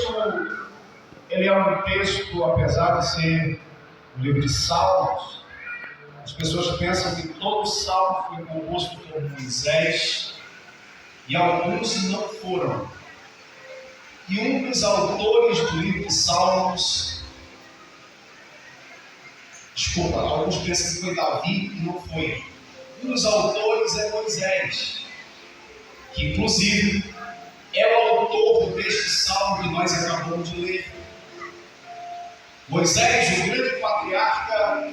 texto, ele é um texto, apesar de ser um livro de salmos, as pessoas pensam que todo salmo foi composto por Moisés e alguns não foram. E um dos autores do livro de salmos, alguns pensam que foi Davi e não foi. Um dos autores é Moisés, que inclusive é o autor deste salmo que nós acabamos de ler. Moisés, o grande patriarca,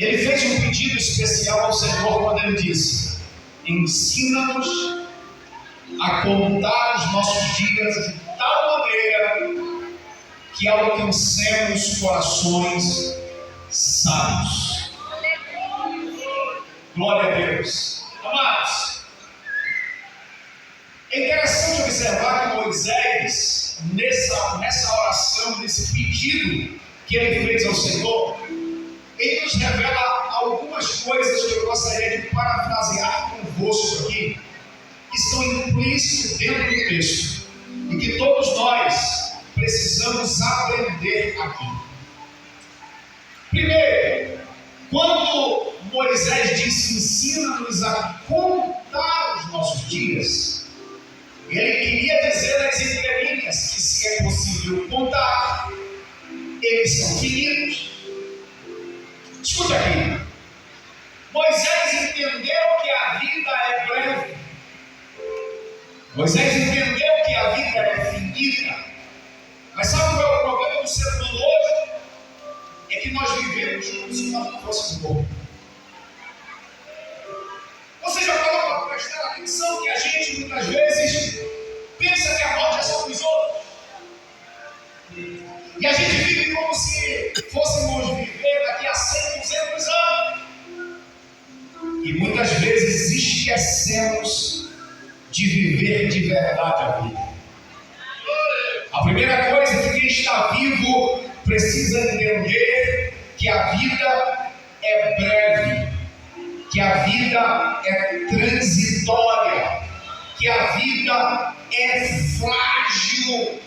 ele fez um pedido especial ao Senhor quando ele disse: ensina-nos a contar os nossos dias de tal maneira que alcancemos corações sábios. Glória a Deus. Amados, é interessante observar que Moisés, nessa oração, nesse pedido que ele fez ao Senhor, ele nos revela algumas coisas que eu gostaria de parafrasear convosco aqui, que estão implícitas dentro do texto e que todos nós precisamos aprender aqui. Primeiro, quando Moisés disse: ensina-nos a contar os nossos dias, ele queria dizer nas entrelinhas que, se é possível contar, eles são finitos. Escuta aqui. Moisés entendeu que a vida é breve. Moisés entendeu que a vida é finita. Mas sabe qual é o problema do ser humano hoje? É que nós vivemos como se nós não fôssemos mortos. Você já parou para prestar atenção que a gente muitas vezes pensa que a morte é só dos outros? E a gente vive como se fôssemos viver daqui a 100, 200 anos. E muitas vezes esquecemos de viver de verdade a vida. A primeira coisa é que quem está vivo precisa entender que a vida é breve, que a vida é transitória, que a vida é frágil.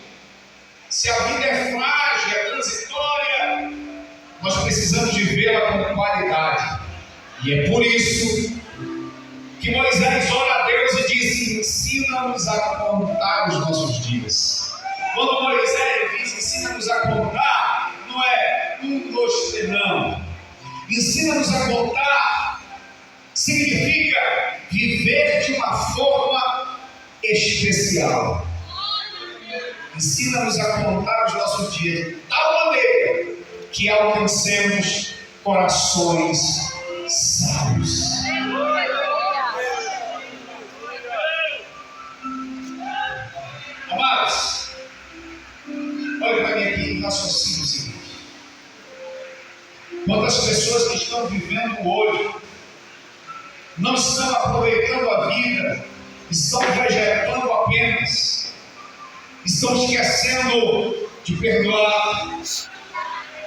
Se a vida é frágil, é transitória, nós precisamos vivê-la com qualidade. E é por isso que Moisés ora a Deus e disse: ensina-nos a contar os nossos dias. Quando Moisés diz ensina-nos a contar, não é 1, 2, 3, não. Ensina-nos a contar significa viver de uma forma especial. Ensina-nos a contar os nossos dias de tal maneira que alcancemos corações sábios. Amados, olha para mim aqui e raciocínio o seguinte: quantas pessoas que estão vivendo hoje não estão aproveitando a vida, estão vegetando apenas, estão esquecendo de perdoar.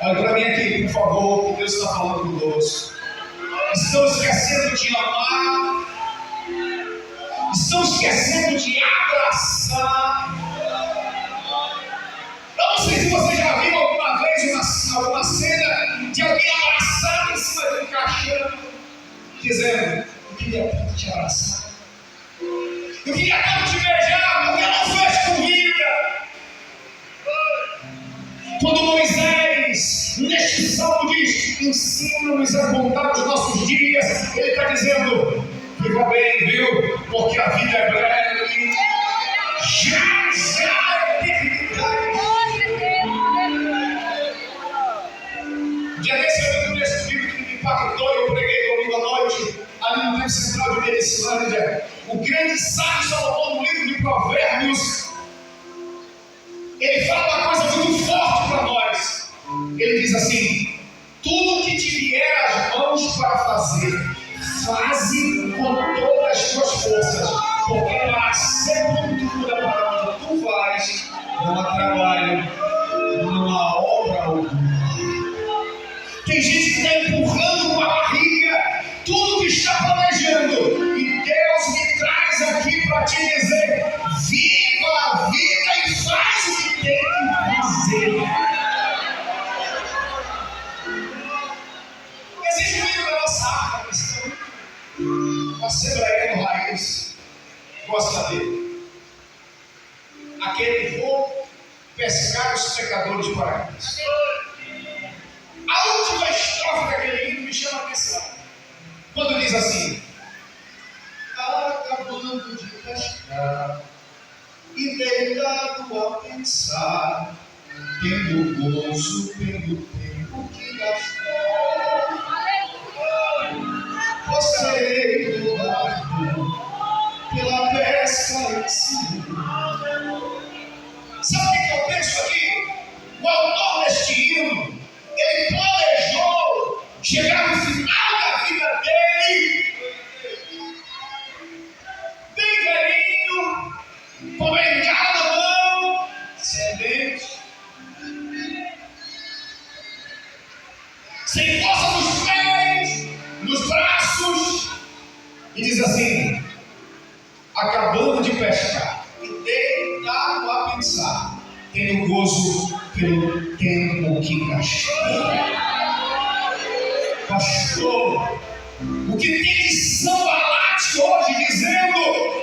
Olha para mim aqui, por favor, que Deus está falando conosco. Estão esquecendo de amar, estão esquecendo de abraçar. Eu não sei se você já viu alguma vez alguma cena de alguém abraçado em cima de um caixão, dizendo: eu queria tanto te abraçar, eu queria tanto te beijar, porque eu não fecho com vida. Quando Moisés, neste salmo, diz: ensina-nos a contar os nossos dias, ele está dizendo: fica bem, viu? Porque a vida é breve, já é eternidade. Um dia desse eu vi um texto bíblico que me impactou e eu preguei domingo à noite, ali no Templo Central de Medicilândia. O grande sábio Salomão, no livro de Provérbios, ele fala uma coisa muito forte para nós. Ele diz assim: tudo que te vier às mãos para fazer, faze com todas as tuas forças, porque na sepultura para onde tu vais, não há trabalho, não há obra alguma. Tem gente que está empurrando com a barriga tudo que está planejando, e Deus me traz aqui para te dizer: viva a vida e faz o que tem que fazer. Existe um livro da nossa arca cristã, o Assembleia Raiz, gosta dele. Aquele vou pescar os pecadores para Cristo. A última estrofe daquele livro me chama a atenção. Quando diz assim: acabando de pescar e deitado a pensar, tendo gozo pelo tempo que gastou, você do pela pesca em si. Sabe o que eu penso aqui? O autor deste hino, ele planejou chegar no final da vida dele, bem velhinho, com a bengala na mão, sem dente, sem força nos pés, nos braços, e diz assim: acabando de pescar e deitado a pensar, tendo gozo pelo tempo que gastou. Pastor, o que tem de sambalate hoje dizendo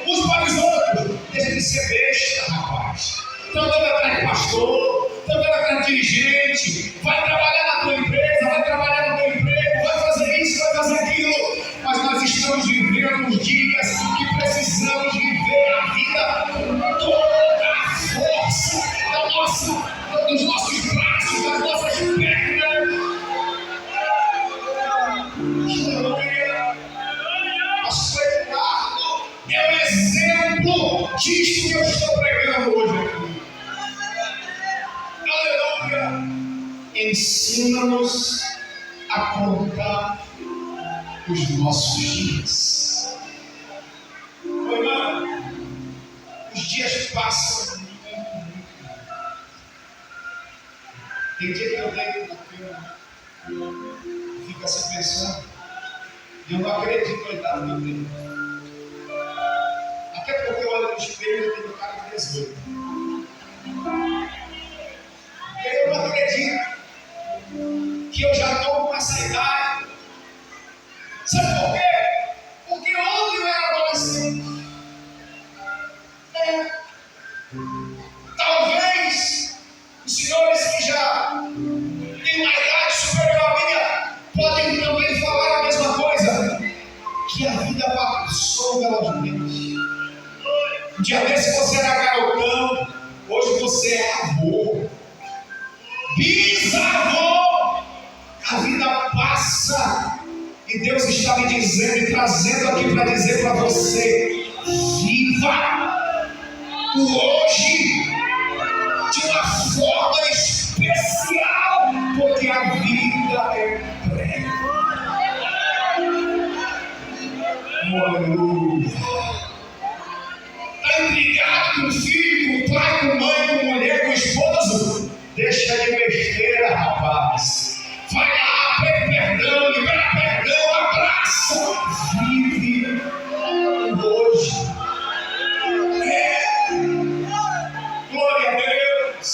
uns para os outros? Deixa de ser besta, rapaz. Estão andando atrás de pastor, estão andando atrás de dirigente, vai trabalhar na tua empresa, vai trabalhar no teu emprego, vai fazer isso, vai fazer aquilo. Mas nós estamos vivendo os dias que precisamos viver a vida com toda a força dos nossos braços, das nossas pernas. Pastor Eduardo é um exemplo disso que eu estou pregando hoje aqui. Aleluia! Ensina-nos a contar os nossos dias. Irmão, os dias passam muito. Tem dia que eu deito na cama e fico assim pensando, e eu não acredito que eu estava no tempo. Até porque eu olho no espelho e tenho cara de 18. E aí eu não acredito que eu já estou com essa idade. Sabe por quê? Porque ontem eu era adolescente. Talvez os senhores que já têm uma idade superior à minha podem também falar a mesma coisa, que a vida passou velocemente. Um dia desse você era garotão, hoje você é avô, bisavô. A vida passa e Deus está me dizendo e trazendo aqui para dizer para você: viva o hoje de uma forma especial, porque a vida é breve. Aleluia. Está intrigado com o filho, com o pai, com a mãe, com a mulher, com o esposo? Deixa de besteira, rapaz. Vai lá, pede perdão, libera perdão, abraça, vive hoje. Glória a Deus.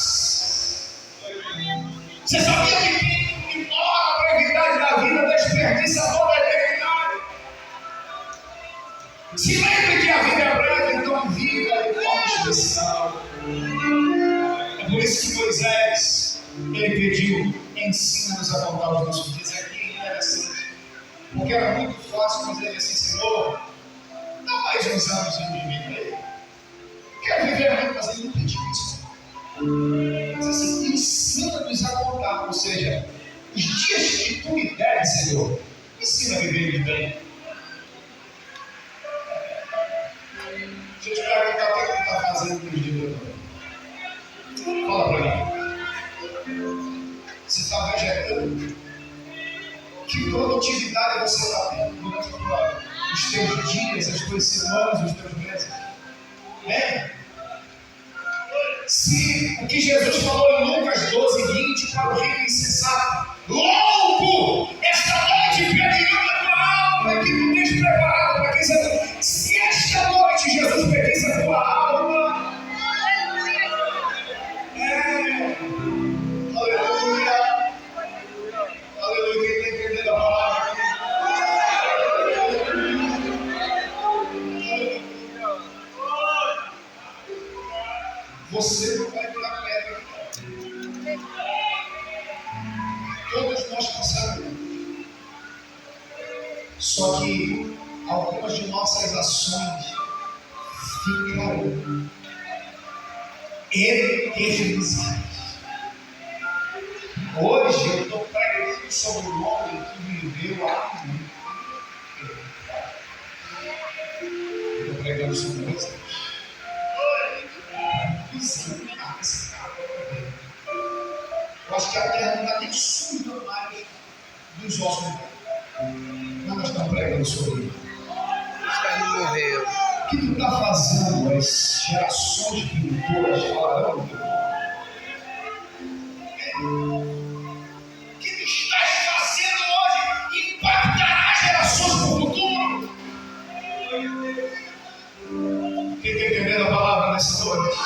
Você sabia que quem ignora a brevidade da vida desperdiça toda a eternidade? Se lembre que a vida é breve, então viva de forma especial. É por isso que Moisés, ele pediu: ensina-nos a contar os nossos dias. Aqui é interessante, porque era muito fácil fazer assim: Senhor, dá mais uns anos de vida aí. Quero viver muito, mas ele não pediu isso. Diz assim: ensina-nos a contar, ou seja, os dias que tu me deres, Senhor, ensina a viver de bem. Deixa eu te perguntar o que tu está fazendo nos dias de hoje. Fala para mim. Você está vegetando? Que produtividade você está tendo durante os teus dias, as tuas semanas, os teus meses? Se o que Jesus falou em Lucas 12:20 para o rico insensato: louco, esta noite pedirão a tua alma que tu tens preparado para quem sabe. Se esta noite Jesus pedisse a tua alma, Você não vai virar pedra. Todos nós passamos. Só que algumas de nossas ações ficarão eternizadas. Hoje eu estou pregando sobre um homem que viveu há muito tempo. Eu estou pregando sobre Moisés. Eu acho que a terra não está nem suja mais dos ossos dele. Mas nós estamos pregando sobre ele. Ele morreu. O que tu está fazendo? As gerações vindouras falarão do teu nome. O que tu estás fazendo hoje impactará as gerações do futuro. Quem está entendendo a palavra nessa noite?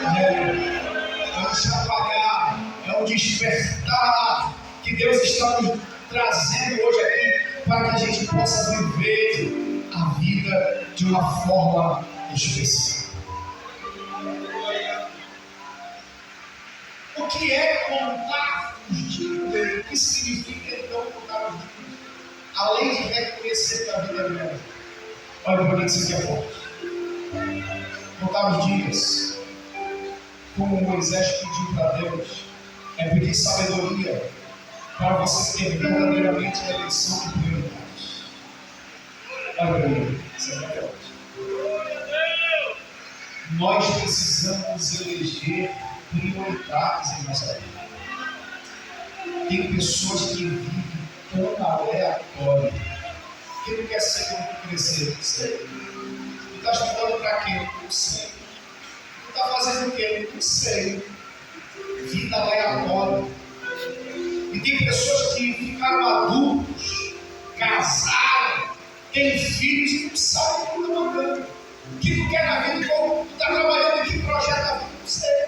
É um chacoalhar, é um despertar que Deus está nos trazendo hoje aqui para que a gente possa viver a vida de uma forma especial. O que é contar os dias? O que significa então contar os dias? Além de reconhecer que a vida é breve. Olha para mim que isso aqui é forte. Contar os dias, como Moisés pediu para Deus, é pedir sabedoria para você ter verdadeiramente a eleição de prioridades. Olha para mim, isso é verdade. Nós precisamos eleger prioridades em nossa vida. Tem pessoas que vivem tão aleatório. Quem não quer ser como crescer? Não sei. Tu está estudando para quê? Não sei. Tu está fazendo o quê? Não sei. Vida aleatória. E tem pessoas que ficaram adultos, casaram, têm filhos e não sabem o que está mandando. O que tu quer na vida? Como tu está trabalhando em que projeto da vida? Não sei.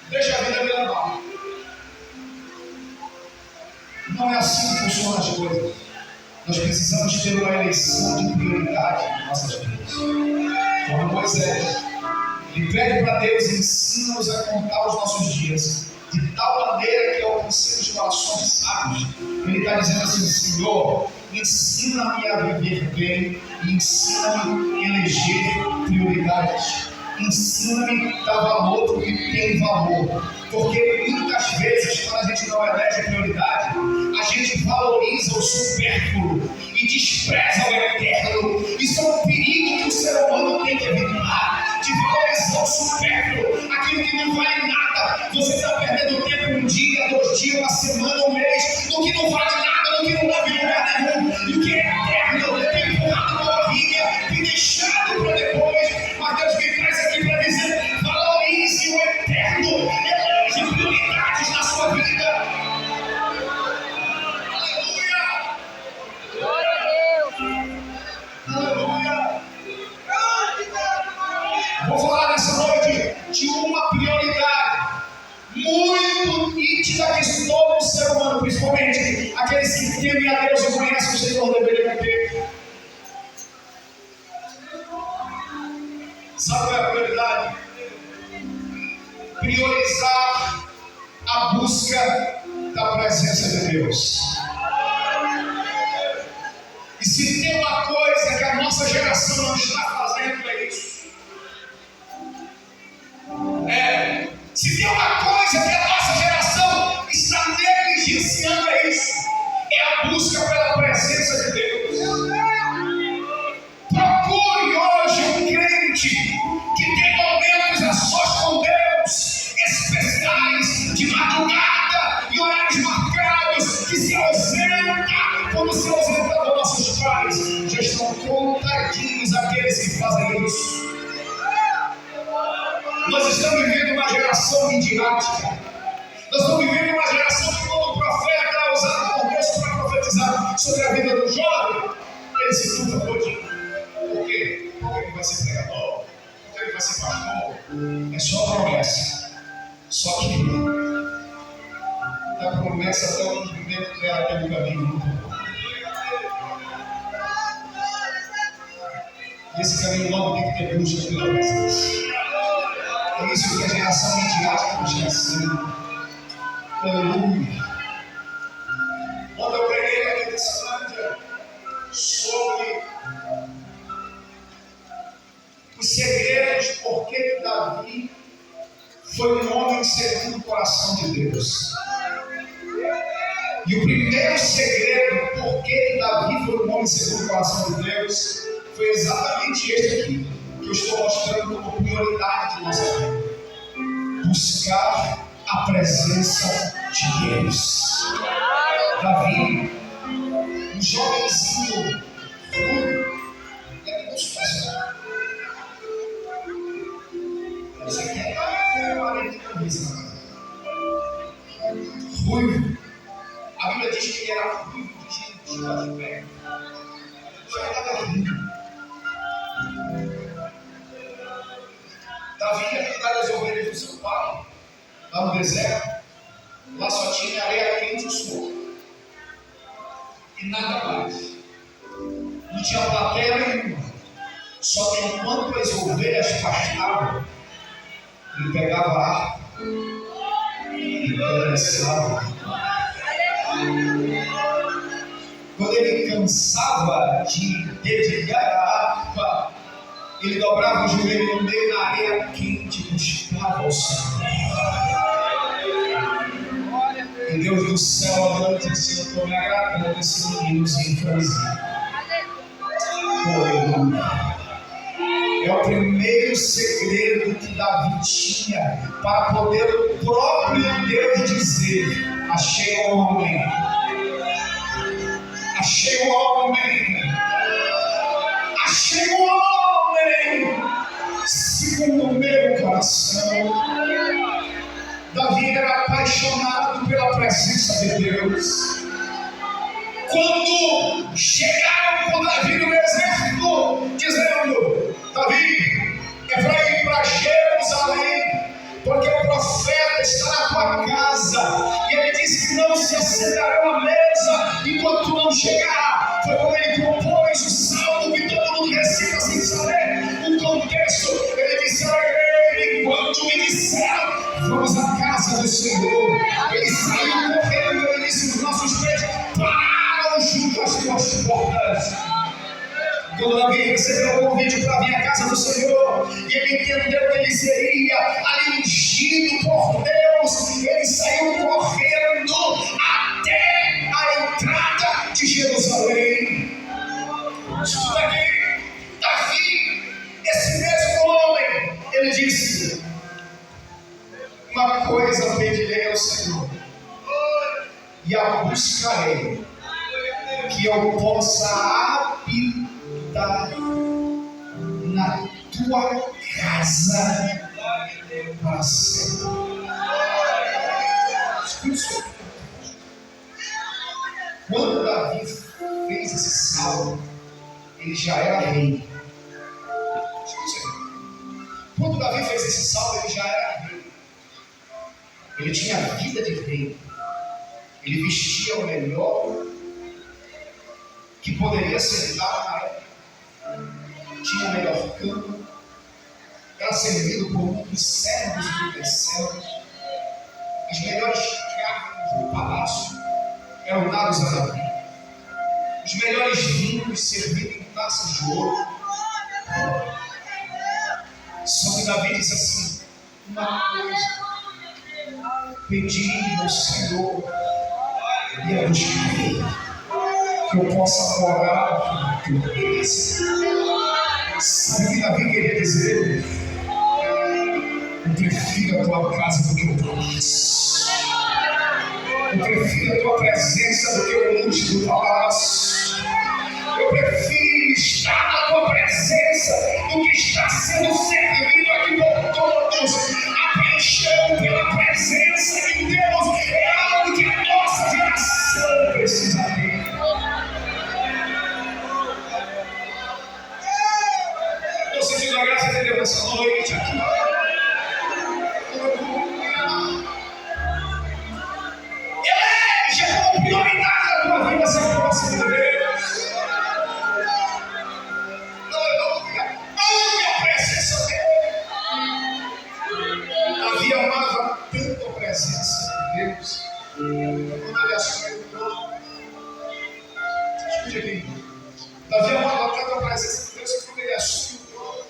Deixa a vida me levar. Não é assim que funcionam as coisas. Nós precisamos ter uma eleição de prioridade em nossas vidas. Como Moisés, ele pede para Deus: ensina-nos a contar os nossos dias, de tal maneira que alcancemos corações de sábios. Ele está dizendo assim: Senhor, ensina-me a viver bem e ensina-me a eleger prioridades. Ensina-me a dar valor para o que tem valor. Porque muitas vezes, quando a gente não elege prioridade, a gente valoriza o supérfluo e despreza o eterno. Isso é um perigo que o ser humano tem que evitar, de valorizar o supérfluo, aquilo que não vale nada. Você está perdendo tempo um dia, 2 dias, uma semana, um mês, no que não vale nada, no que não leva em lugar nenhum, e o que é eterno, tem empurrado com a vida, tem deixado para depois. Mas Deus me traz aqui para dizer: valorize o eterno, elege prioridades na sua vida. Aleluia! Glória a Deus! Aleluia! Vou falar nessa noite de uma prioridade muito nítida que todo ser humano, principalmente aqueles que temem a Deus e conhecem o Senhor, deveriam ter. Sabe qual é a prioridade? Priorizar a busca da presença de Deus. E se tem uma coisa que a nossa geração não está fazendo, é isso. Se tem uma coisa que a nossa geração está negligenciando, é isso. É a busca pela presença de Deus. Procure hoje um crente que tem momentos a sós com Deus, especiais, de madrugada, em horários marcados, que se ausenta, como se ausentavam nossos pais. Já estão contadinhos aqueles que fazem isso. Nós estamos vivendo uma geração midiática. Nós estamos vivendo uma geração que, quando o profeta é usado por Deus para profetizar sobre a vida do jovem, ele se turva todinho. Por quê? Porque ele vai ser pregador, porque ele vai ser pastor. É só promessa. Só que da promessa até o cumprimento dela tem um caminho muito bom. E esse caminho logo tem que ter busca pela presença. isso que a geração midiática não tinha sido. Aleluia. Quando eu preguei aqui nesse Ândia sobre os segredos por que Davi foi um homem segundo o coração de Deus. E o primeiro segredo por que Davi foi um homem segundo o coração de Deus foi exatamente este aqui, que eu estou mostrando como prioridade de nossa vida: buscar a presença de Deus. Davi, um jovenzinho ruim, é muito especial. Você quer marido de camisa, ruivo. A Bíblia diz que ele era ruivo de gente de pé. Já estava rindo. Davi ia cuidar das ovelhas do seu pai, lá no deserto. Lá só tinha areia quente e suor. E nada mais. Não tinha plateia nenhuma. Só que enquanto as ovelhas pastavam, ele pegava a harpa e dançava. Quando ele cansava de dedilhar a harpa, ele dobrava o joelho no meio da areia quente e buscava ao Senhor. E Deus do céu, a noite disse: eu estou me agradando desse meninozinho franzinho. Aleluia. É o primeiro segredo que Davi tinha para poder o próprio Deus dizer: achei o homem, achei o homem, achei o homem, segundo o meu coração. Davi era apaixonado pela presença de Deus. Quando chegaram com Davi no exército, dizendo: Davi, é para ir para Jerusalém, porque o profeta está na tua casa. E ele disse que não se assentarão à mesa enquanto não chegar. Foi como ele compôs o salmo que todo mundo recita sem saber o contexto. Ele disse: enquanto me disseram, vamos à casa do Senhor, ele saiu correndo. Ele disse: os nossos pés param junto às tuas portas. Quando Davi recebeu o convite para vir à casa do Senhor, e ele entendeu que ele seria ali ungido por Deus, ele saiu correndo até a entrada de Jerusalém. Escuta aqui, Davi, esse mesmo homem, ele disse: uma coisa pedirei ao Senhor, e a buscarei, que eu possa habitar na tua casa para sempre. Escute. Quando Davi fez esse salmo, ele já era rei. Escute. Quando Davi fez esse salmo, ele já era rei. Ele tinha a vida de rei. Ele vestia o melhor que poderia ser dado na época. Tinha a melhor cama. Era servido por muitos servos e subservos. As melhores carnes do palácio eram dados a Davi. Os melhores vinhos servidos em taças de ouro. Só que Davi disse assim: uma coisa pedi ao Senhor, e a buscarei, que eu possa morar na tua casa. Sabe o que Davi queria dizer? Eu prefiro a tua casa do que o palácio. Eu prefiro a tua presença do que o luxo do palácio. Eu prefiro estar na tua presença do que estar sendo servido aqui por todos. A paixão pela presença de Deus é algo que a nossa geração precisa ter. Você te dá graça a Deus essa noite aqui. Eleja como prioridade da tua vida essa próxima de Deus. Aleluia. Ame a presença dele. presença de Deus, quando ele assumiu o trono, escute aqui, Davi amava tanto a presença de Deus que quando ele assume o trono,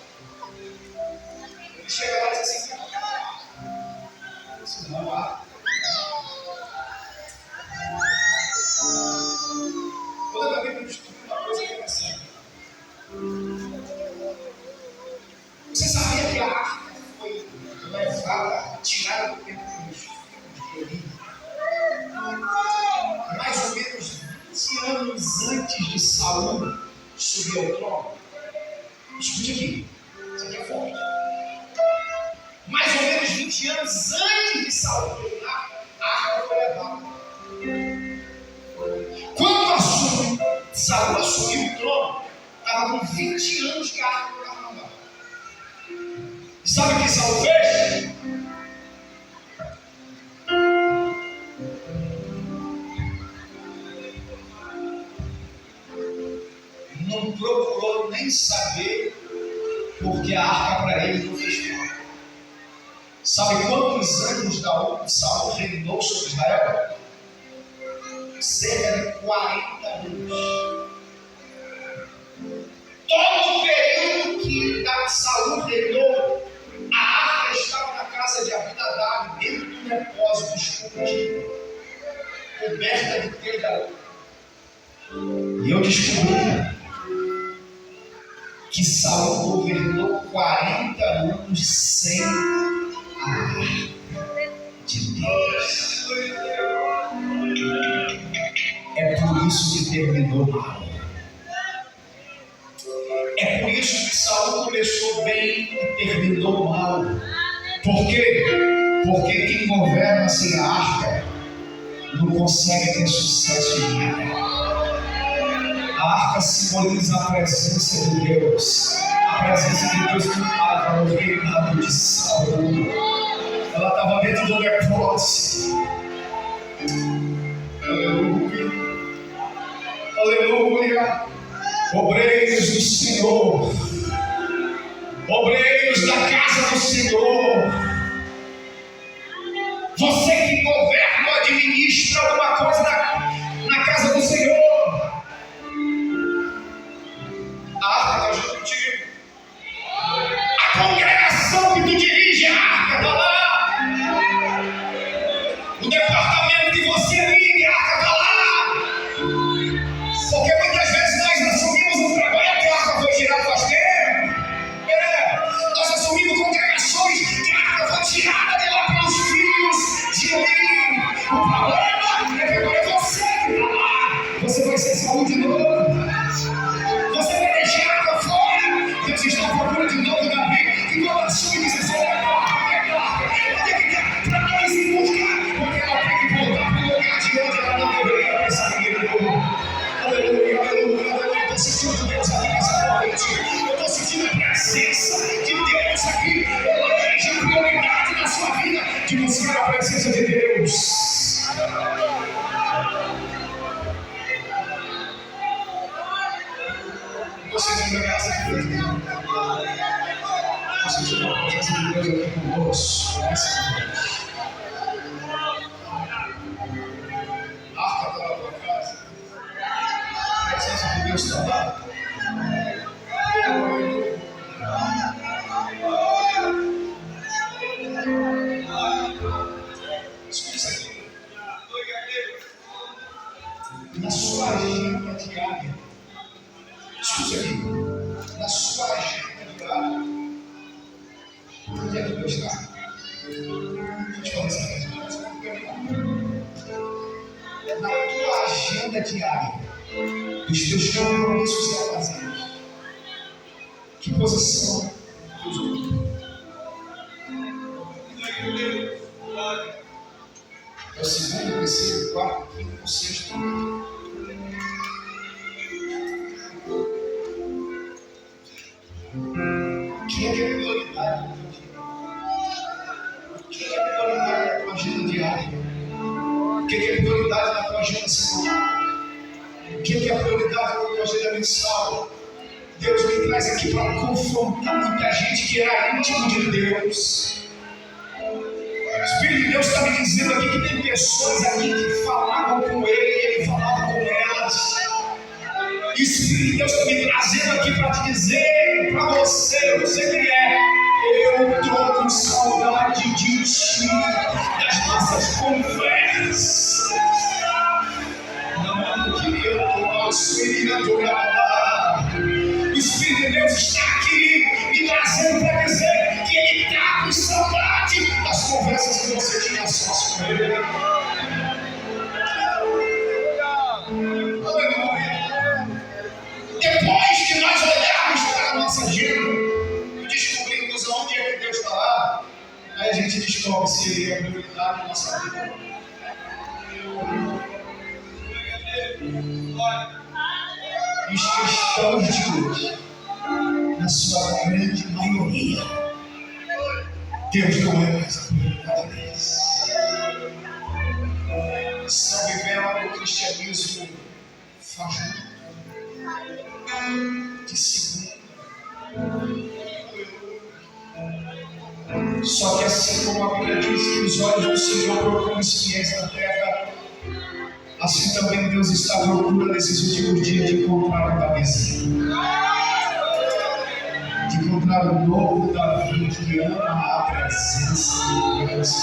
ele chega lá e diz assim: isso não há. Quando Davi me descobriu uma coisa interessante, você sabia que a arca foi levada, tirada do tempo dos filhos de Eli, mais ou menos 20 anos antes de Saul subir ao trono? Escute aqui, isso aqui é forte. Mais ou menos 20 anos antes de Saul reinar, a arca foi levada. Quando Saul assumiu o trono, estava com 20 anos que a arca não estava mandada. E sabe o que Saul fez? Não procurou nem saber, porque a arca para ele não fez falta. Sabe quantos anos Saul reinou sobre Israel? Cerca de 40 anos. Todo o período que Saul reinou, a arca estava na casa de Abinadab, dentro do depósito escondido, coberta de telha. E eu descobri que Saul governou 40 anos sem a arca de Deus. É por isso que terminou mal. É por isso que Saul começou bem e terminou mal. Por quê? Porque quem governa sem a arca não consegue ter sucesso em nada. A arca simboliza a presença de Deus. A presença de Deus que estava no reinado de Saul. Ela estava dentro do depósito. Aleluia. Aleluia. Obreiros do Senhor. Obreiros da casa do Senhor. Você que governa ou administra alguma coisa na casa do Senhor. A arca está junto contigo. A congregação que tu dirige, a arca está lá. O departamento que você liga, a arca está lá. Porque muitas vezes nós assumimos um trabalho que a arca foi tirada faz tempo. Nós assumimos congregações que a arca foi tirada de lá pelos filhos de Eli. O problema é que agora é você que está lá. Você vai ser Saul de novo. Você vai deixar a arca fora. Deus está à procura de novo Davi, que quando assume diz assim: para nós ir buscar, porque ela tem que voltar para o lugar de onde ela não deveria ter saído. Aleluia, aleluia, aleluia. Eu estou sentindo Deus aqui nessa noite. Eu estou sentindo a presença de Deus aqui. Eleja a prioridade na sua vida de buscar a presença de Deus. Você vem da casa de Deus. Você sentindo a presença de Deus aqui conosco nessa noite. A arca está na tua casa. A presença de Deus está lá. Escuta isso aqui. Na sua agenda diária. Escuta aqui. Na sua agenda diária. Onde é que Deus está? Deixa eu falar isso aqui. Na tua agenda diária, dos teus compromissos e afazeres, que posição Deus ocupa? É o segundo, terceiro, quarto, quinto ou sexto? Quem é que é prioridade no teu dia? Quem é que é prioridade na tua agenda diária? Quem é que é prioridade na tua agenda semanal? Quem é que é prioridade na tua agenda mensal? Deus me traz aqui para confrontar muita gente que era íntimo de Deus. O Espírito de Deus está me dizendo aqui que tem pessoas aqui que falavam com ele e ele falava com elas. E o Espírito de Deus está me trazendo aqui para te dizer, para você que é, eu estou com saudade de ti, das nossas conversas. Não que eu estou Espírito o Espírito de Deus está aqui me trazendo para dizer que ele está com saudade das conversas que você tinha sós com ele. Aleluia. Depois que nós olharmos para a nossa agenda e descobrirmos onde é que Deus está lá, aí a gente descobre se ele é prioridade na nossa vida. E os cristãos de hoje, na sua grande maioria, Deus não é mais a prioridade deles. Estão vivendo o cristianismo fajuto, de segunda. Só que assim como a Bíblia diz que os olhos do Senhor procuram os fiéis na terra, assim também Deus está à procura nesses últimos dias de encontrar o Davizinho, de encontrar o novo Davi que ama a presença de Deus.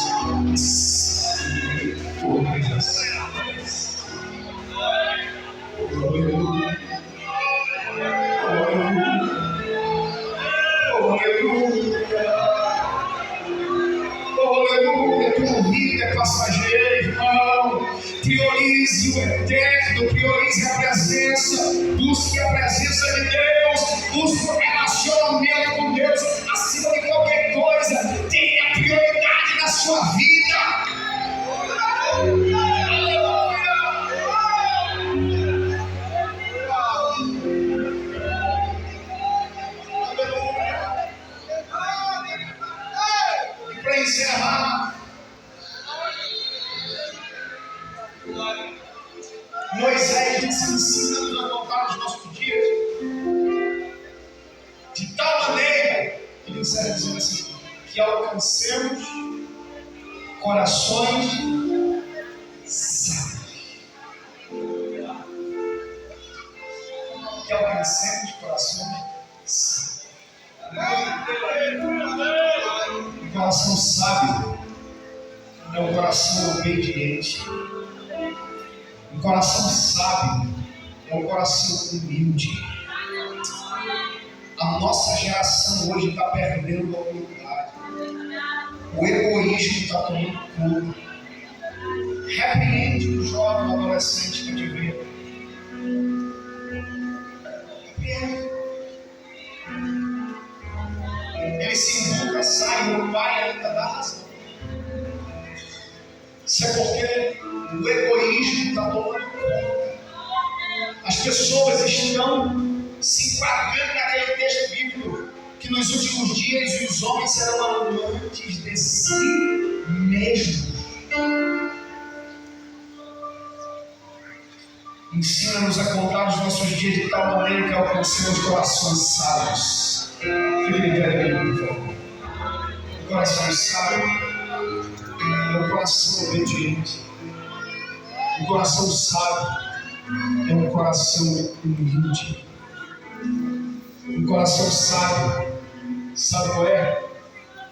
Aleluia. Aleluia. Tua vida é passageira, irmão. Priorize o eterno, priorize a presença, busque a presença de Deus, busque o relacionamento com Deus acima de qualquer coisa. Tenha prioridade na sua vida. E para encerrar, Moisés nos ensina a voltar os nossos dias de tal maneira, ele encerra dizendo assim, que alcancemos corações sábios. Que alcancemos corações sábios. Um coração sábio é um coração obediente. Um coração sábio é um coração humilde. A nossa geração hoje está perdendo a humildade. O egoísmo está tomando conta. Repreende o jovem, o adolescente que te vê. Repreende. Ele se embuca, sai, o pai ainda dá razão. Isso é porque o egoísmo está tomando conta. As pessoas estão se enquadrando naquele texto bíblico que nos últimos dias os homens serão amantes de si mesmos. Ensina-nos a contar os nossos dias de tal maneira que alcancemos corações sábios. O coração sábio é um coração obediente. O coração sábio é um coração humilde. Um coração sábio, sabe qual é?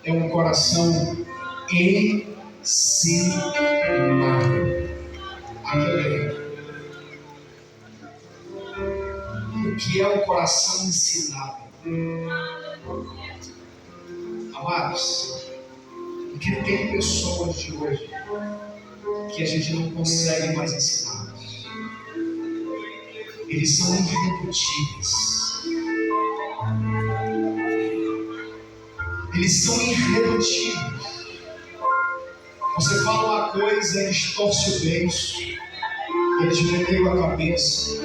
É um coração ensinado. O que é um coração ensinado? Amados, porque tem pessoas de hoje que a gente não consegue mais ensinar. Eles são irredutíveis. Eles são irredutíveis. Você fala uma coisa, eles torcem o beiço, eles meteiam a cabeça.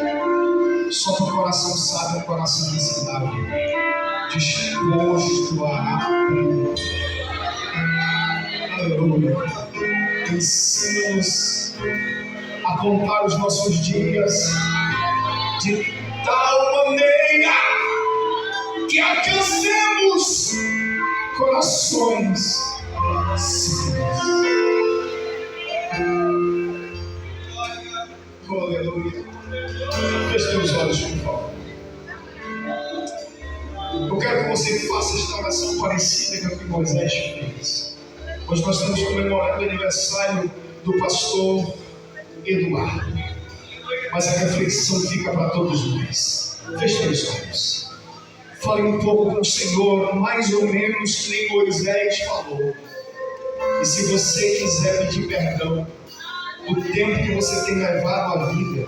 Só que o coração sábio é um coração ensinável, disposto a aprender. Aleluia. Ensina-nos a contar os nossos dias de tal maneira que alcancemos corações sábios. Oh, aleluia. Feche teus olhos, por favor. Eu quero que você faça esta oração parecida com a que Moisés fez. Hoje nós estamos comemorando o aniversário do pastor Eduardo. Mas a reflexão fica para todos nós. Feche teus olhos. Fale um pouco com o Senhor, mais ou menos que nem Moisés falou. E se você quiser pedir perdão do tempo que você tem levado a vida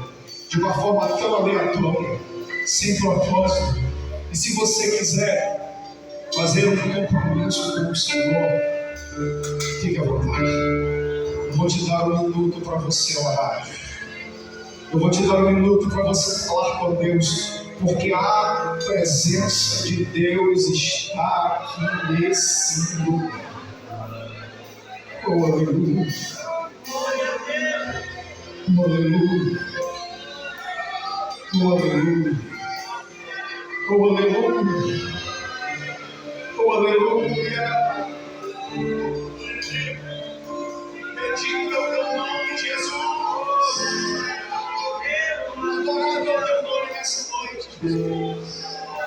de uma forma tão aleatória, sem propósito, e se você quiser fazer um compromisso com o Senhor, fique à vontade. Eu vou te dar um minuto para você orar. Eu vou te dar um minuto para você falar com Deus, porque a presença de Deus está aqui nesse lugar. Oh, aleluia. Oh, aleluia. Oh, aleluia. Oh, aleluia. Oh, aleluia. Bendito é o teu nome, Jesus.